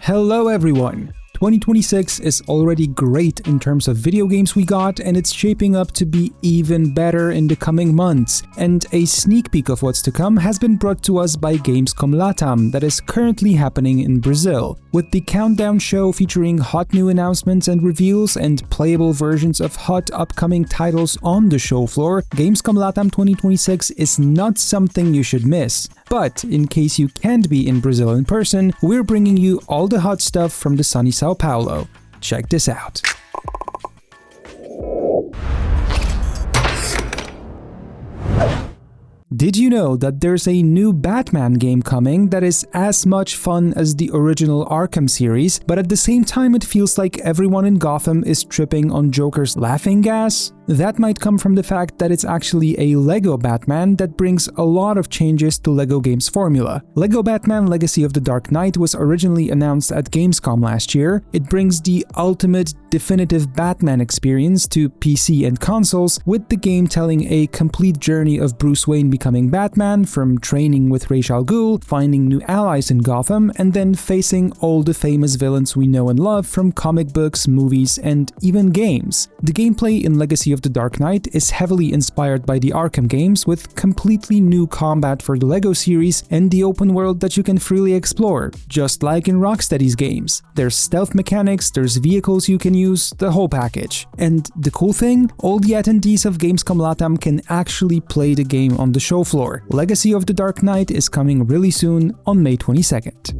Hello everyone! 2026 is already great in terms of video games we got, and it's shaping up to be even better in the coming months. And a sneak peek of what's to come has been brought to us by Gamescom Latam that is currently happening in Brazil. With the countdown show featuring hot new announcements and reveals and playable versions of hot upcoming titles on the show floor, Gamescom Latam 2026 is not something you should miss. But in case you can't be in Brazil in person, we're bringing you all the hot stuff from the sunny Sao Paulo. Check this out. Did you know that there's a new Batman game coming that is as much fun as the original Arkham series, but at the same time it feels like everyone in Gotham is tripping on Joker's laughing gas? That might come from the fact that it's actually a LEGO Batman that brings a lot of changes to LEGO Games' formula. LEGO Batman Legacy of the Dark Knight was originally announced at Gamescom last year. It brings the ultimate, definitive Batman experience to PC and consoles, with the game telling a complete journey of Bruce Wayne becoming Batman, from training with Ra's al Ghul, finding new allies in Gotham, and then facing all the famous villains we know and love from comic books, movies, and even games. The gameplay in Legacy of the Dark Knight is heavily inspired by the Arkham games, with completely new combat for the LEGO series and the open world that you can freely explore, just like in Rocksteady's games. There's stealth mechanics, there's vehicles you can use, the whole package. And the cool thing? All the attendees of Gamescom Latam can actually play the game on the show floor. Legacy of the Dark Knight is coming really soon on May 22nd.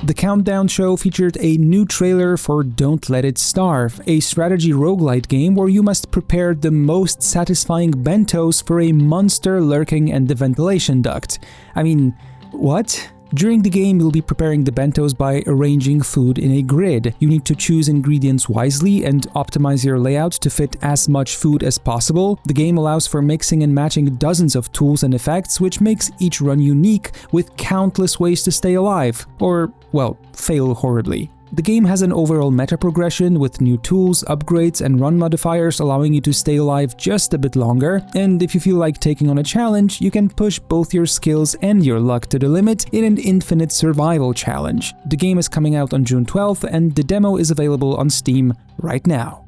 The Countdown show featured a new trailer for Don't Let It Starve, a strategy roguelite game where you must prepare the most satisfying bentos for a monster lurking in the ventilation duct. I mean, what? During the game, you'll be preparing the bentos by arranging food in a grid. You need to choose ingredients wisely and optimize your layout to fit as much food as possible. The game allows for mixing and matching dozens of tools and effects, which makes each run unique, with countless ways to stay alive. Or, well, fail horribly. The game has an overall meta progression with new tools, upgrades, and run modifiers allowing you to stay alive just a bit longer, and if you feel like taking on a challenge, you can push both your skills and your luck to the limit in an infinite survival challenge. The game is coming out on June 12th, and the demo is available on Steam right now.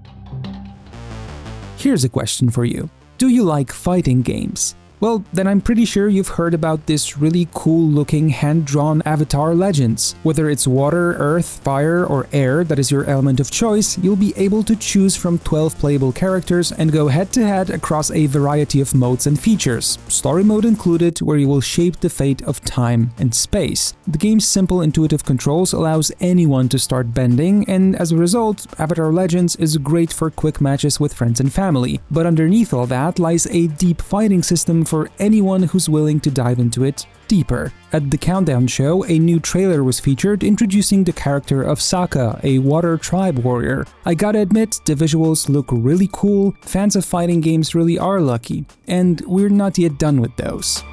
Here's a question for you. Do you like fighting games? Well, then I'm pretty sure you've heard about this really cool-looking hand-drawn Avatar Legends. Whether it's water, earth, fire, or air that is your element of choice, you'll be able to choose from 12 playable characters and go head-to-head across a variety of modes and features, story mode included, where you will shape the fate of time and space. The game's simple, intuitive controls allows anyone to start bending, and as a result, Avatar Legends is great for quick matches with friends and family. But underneath all that lies a deep fighting system for anyone who's willing to dive into it deeper. At the Countdown show, a new trailer was featured introducing the character of Sokka, a water tribe warrior. I gotta admit, the visuals look really cool, fans of fighting games really are lucky, and we're not yet done with those.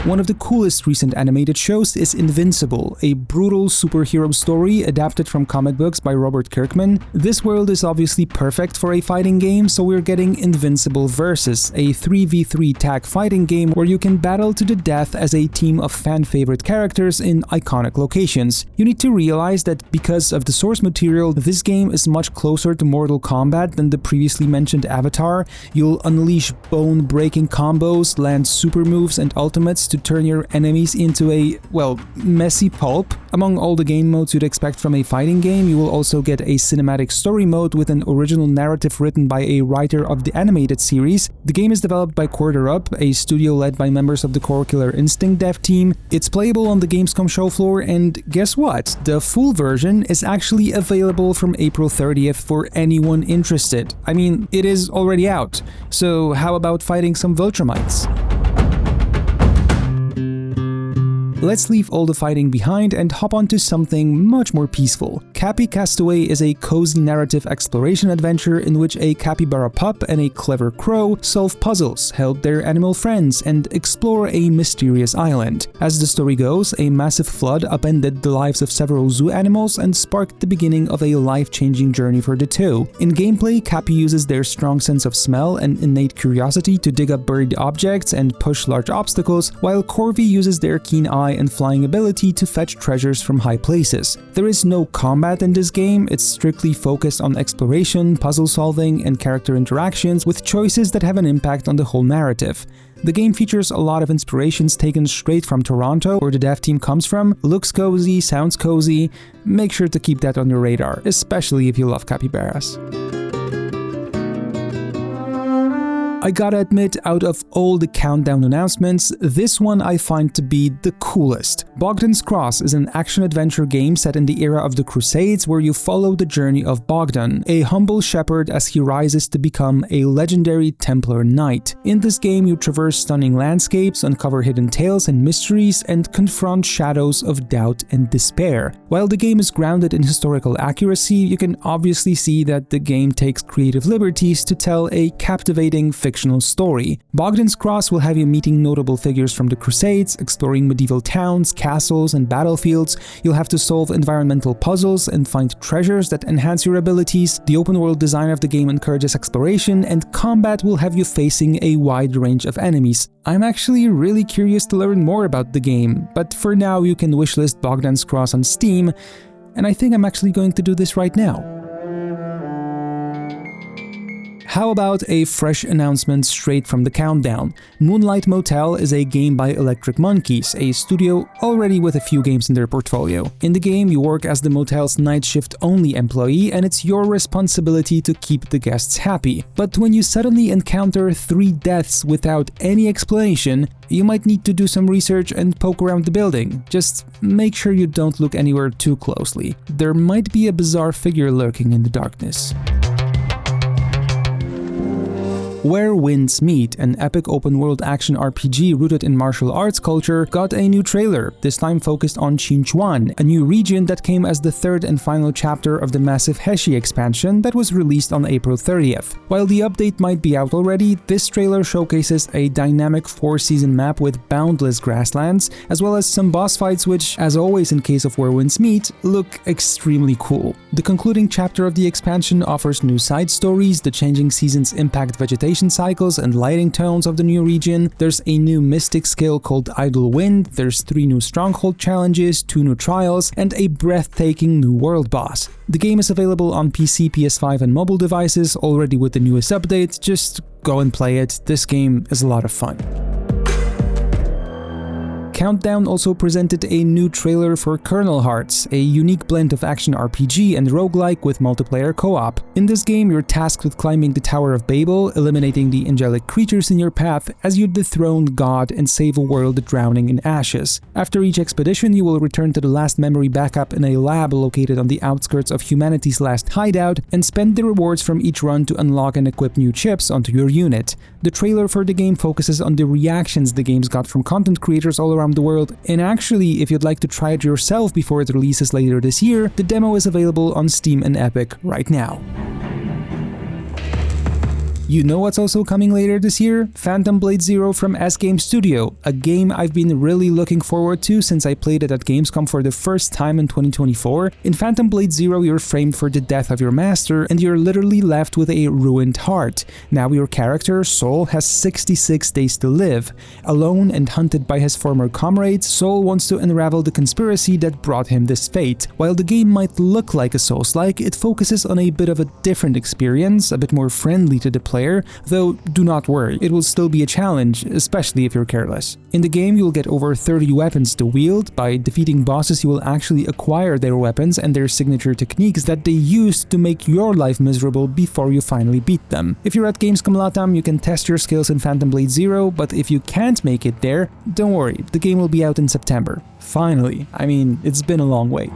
One of the coolest recent animated shows is Invincible, a brutal superhero story adapted from comic books by Robert Kirkman. This world is obviously perfect for a fighting game, so we're getting Invincible Versus, a 3v3 tag fighting game where you can battle to the death as a team of fan-favorite characters in iconic locations. You need to realize that because of the source material, this game is much closer to Mortal Kombat than the previously mentioned Avatar. You'll unleash bone-breaking combos, land super moves and ultimates to turn your enemies into a, well, messy pulp. Among all the game modes you'd expect from a fighting game, you will also get a cinematic story mode with an original narrative written by a writer of the animated series. The game is developed by Quarter Up, a studio led by members of the core Killer Instinct dev team. It's playable on the Gamescom show floor, and guess what? The full version is actually available from April 30th for anyone interested. I mean, it is already out. So how about fighting some Viltrumites? Let's leave all the fighting behind and hop onto something much more peaceful. Cappy Castaway is a cozy narrative exploration adventure in which a capybara pup and a clever crow solve puzzles, help their animal friends, and explore a mysterious island. As the story goes, a massive flood upended the lives of several zoo animals and sparked the beginning of a life-changing journey for the two. In gameplay, Cappy uses their strong sense of smell and innate curiosity to dig up buried objects and push large obstacles, while Corvi uses their keen eye fly and flying ability to fetch treasures from high places. There is no combat in this game, it's strictly focused on exploration, puzzle solving, and character interactions with choices that have an impact on the whole narrative. The game features a lot of inspirations taken straight from Toronto, where the dev team comes from. Looks cozy, sounds cozy. Make sure to keep that on your radar, especially if you love capybaras. I gotta admit, out of all the countdown announcements, this one I find to be the coolest. Bogdan's Cross is an action-adventure game set in the era of the Crusades where you follow the journey of Bogdan, a humble shepherd as he rises to become a legendary Templar knight. In this game, you traverse stunning landscapes, uncover hidden tales and mysteries, and confront shadows of doubt and despair. While the game is grounded in historical accuracy, you can obviously see that the game takes creative liberties to tell a captivating fictional story. Bogdan's Cross will have you meeting notable figures from the Crusades, exploring medieval towns, castles, and battlefields. You'll have to solve environmental puzzles and find treasures that enhance your abilities. The open-world design of the game encourages exploration, and combat will have you facing a wide range of enemies. I'm actually really curious to learn more about the game, but for now you can wishlist Bogdan's Cross on Steam, and I think I'm actually going to do this right now. How about a fresh announcement straight from the countdown? Moonlight Motel is a game by Electric Monkeys, a studio already with a few games in their portfolio. In the game, you work as the motel's night shift only employee, and it's your responsibility to keep the guests happy. But when you suddenly encounter 3 deaths without any explanation, you might need to do some research and poke around the building. Just make sure you don't look anywhere too closely. There might be a bizarre figure lurking in the darkness. Where Winds Meet, an epic open-world action RPG rooted in martial arts culture, got a new trailer, this time focused on Xinchuan, a new region that came as the 3rd and final chapter of the massive Heshi expansion that was released on April 30th. While the update might be out already, this trailer showcases a dynamic 4-season map with boundless grasslands, as well as some boss fights which, as always in case of Where Winds Meet, look extremely cool. The concluding chapter of the expansion offers new side stories, the changing seasons impact vegetation cycles and lighting tones of the new region. There's a new mystic skill called Idle Wind, there's 3 new stronghold challenges, 2 new trials, and a breathtaking new world boss. The game is available on PC, PS5 and mobile devices already with the newest update. Just go and play it, this game is a lot of fun. Countdown also presented a new trailer for Kernel Hearts, a unique blend of action RPG and roguelike with multiplayer co-op. In this game, you're tasked with climbing the Tower of Babel, eliminating the angelic creatures in your path as you dethrone God and save a world drowning in ashes. After each expedition, you will return to the last memory backup in a lab located on the outskirts of humanity's last hideout and spend the rewards from each run to unlock and equip new chips onto your unit. The trailer for the game focuses on the reactions the game's got from content creators all around the world, and actually, if you'd like to try it yourself before it releases later this year, the demo is available on Steam and Epic right now. You know what's also coming later this year? Phantom Blade Zero from S-Game Studio, a game I've been really looking forward to since I played it at Gamescom for the first time in 2024. In Phantom Blade Zero, you're framed for the death of your master, and you're literally left with a ruined heart. Now your character, Soul, has 66 days to live. Alone and hunted by his former comrades, Soul wants to unravel the conspiracy that brought him this fate. While the game might look like a Souls-like, it focuses on a bit of a different experience, a bit more friendly to the player, though do not worry, it will still be a challenge, especially if you're careless. In the game, you'll get over 30 weapons to wield. By defeating bosses, you will actually acquire their weapons and their signature techniques that they used to make your life miserable before you finally beat them. If you're at Gamescom Latam, you can test your skills in Phantom Blade Zero, but if you can't make it there, don't worry, the game will be out in September. Finally, I mean, it's been a long wait.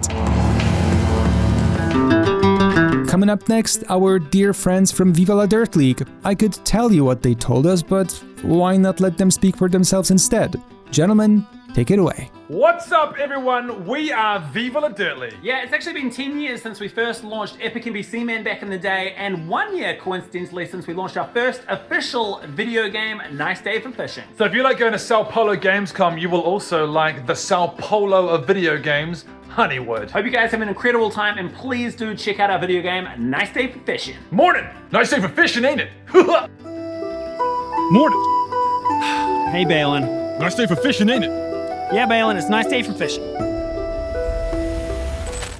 Coming up next, our dear friends from Viva La Dirt League. I could tell you what they told us, but why not let them speak for themselves instead? Gentlemen, take it away. What's up, everyone? We are Viva La Dirt League. Yeah, it's actually been 10 years since we first launched Epic NBC Man back in the day, and 1 year, coincidentally, since we launched our first official video game, Nice Day for Fishing. So if you like going to Sao Paulo Gamescom, you will also like the Sao Paulo of video games, Honeywood. Hope you guys have an incredible time, and please do check out our video game, Nice Day for Fishing. Morning! Nice day for fishing, ain't it? Morning. Hey, Balin. Nice day for fishing, ain't it? Yeah, Balin, it's a nice day for fishing.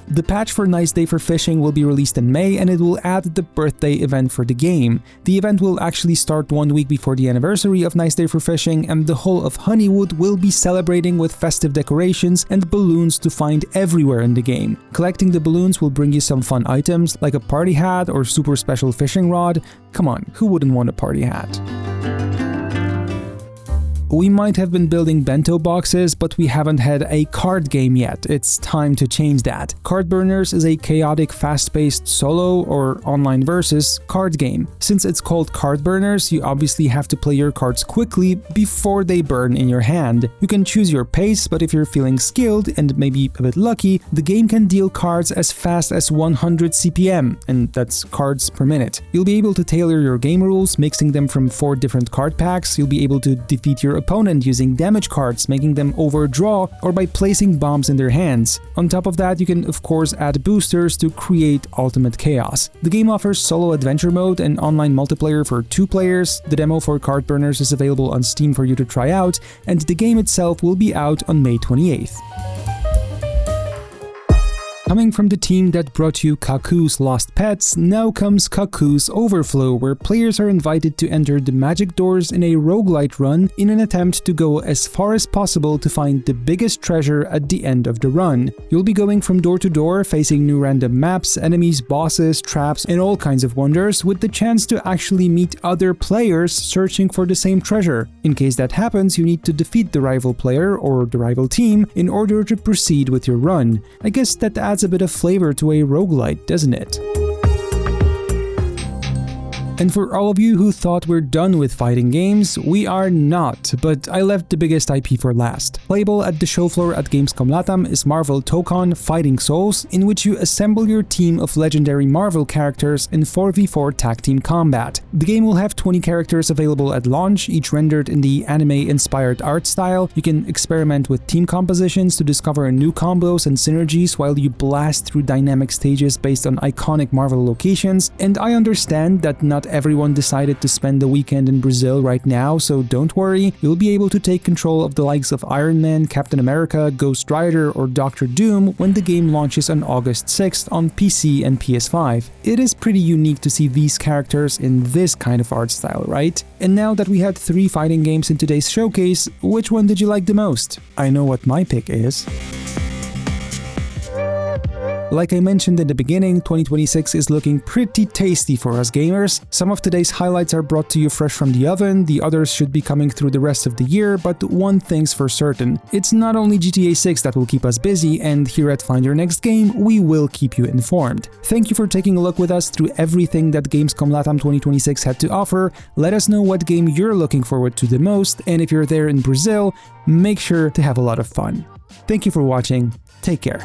The patch for Nice Day for Fishing will be released in May, and it will add the birthday event for the game. The event will actually start 1 week before the anniversary of Nice Day for Fishing, and the whole of Honeywood will be celebrating with festive decorations and balloons to find everywhere in the game. Collecting the balloons will bring you some fun items, like a party hat or super special fishing rod. Come on, who wouldn't want a party hat? We might have been building bento boxes, but we haven't had a card game yet. It's time to change that. Card Burners is a chaotic, fast-paced solo or online versus card game. Since it's called Card Burners, you obviously have to play your cards quickly before they burn in your hand. You can choose your pace, but if you're feeling skilled and maybe a bit lucky, the game can deal cards as fast as 100 CPM, and that's cards per minute. You'll be able to tailor your game rules, mixing them from 4 different card packs. You'll be able to defeat your opponent using damage cards, making them overdraw, or by placing bombs in their hands. On top of that, you can of course add boosters to create ultimate chaos. The game offers solo adventure mode and online multiplayer for 2 players. The demo for Card Burners is available on Steam for you to try out, and the game itself will be out on May 28th. Coming from the team that brought you Kaku's Lost Pets, now comes Kaku's Overflow, where players are invited to enter the magic doors in a roguelite run in an attempt to go as far as possible to find the biggest treasure at the end of the run. You'll be going from door to door, facing new random maps, enemies, bosses, traps, and all kinds of wonders, with the chance to actually meet other players searching for the same treasure. In case that happens, you need to defeat the rival player or the rival team in order to proceed with your run. I guess that adds a bit of flavor to a roguelite, doesn't it? And for all of you who thought we're done with fighting games, we are not, but I left the biggest IP for last. Playable at the show floor at Gamescom Latam is Marvel Tokon Fighting Souls, in which you assemble your team of legendary Marvel characters in 4v4 tag team combat. The game will have 20 characters available at launch, each rendered in the anime-inspired art style. You can experiment with team compositions to discover new combos and synergies while you blast through dynamic stages based on iconic Marvel locations, and I understand that not everyone decided to spend the weekend in Brazil right now, so don't worry, you'll be able to take control of the likes of Iron Man, Captain America, Ghost Rider, or Doctor Doom when the game launches on August 6th on PC and PS5. It is pretty unique to see these characters in this kind of art style, right? And now that we had 3 fighting games in today's showcase, which one did you like the most? I know what my pick is. Like I mentioned in the beginning, 2026 is looking pretty tasty for us gamers. Some of today's highlights are brought to you fresh from the oven, the others should be coming through the rest of the year, but one thing's for certain, it's not only GTA 6 that will keep us busy, and here at Find Your Next Game, we will keep you informed. Thank you for taking a look with us through everything that Gamescom Latam 2026 had to offer. Let us know what game you're looking forward to the most, and if you're there in Brazil, make sure to have a lot of fun. Thank you for watching, take care.